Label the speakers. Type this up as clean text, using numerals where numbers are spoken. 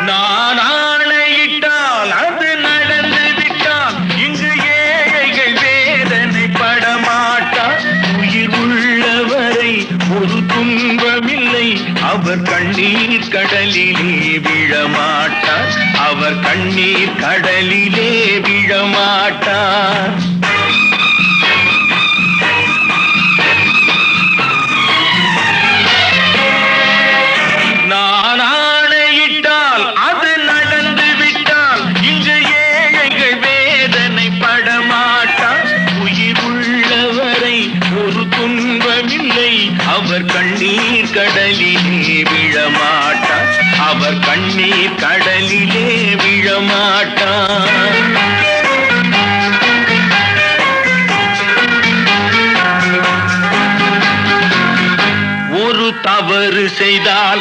Speaker 1: நான் ஆணையிட்டால் அது நடந்து விட்டால் இங்கு ஏழைகள் வேதனை படமாட்டார். உயிர் உள்ளவரை ஒரு துன்பமில்லை, அவர் கண்ணீர் கடலிலே விழமாட்டார். அவர் கண்ணீர் கடலிலே விழமாட்டார். நான் ஆணையிட்டால் அது நடந்து விட்டால் இங்கு ஏழைகள் வேதனை படமாட்டார். உயிர் உள்ளவரை ஒரு துன்பமில்லை, அவர் கண்ணீர் கடலிலே விழமாட்டார். அவர் கண்ணீர் கடலிலே விழமாட்டார். ஒரு தவறு செய்தால்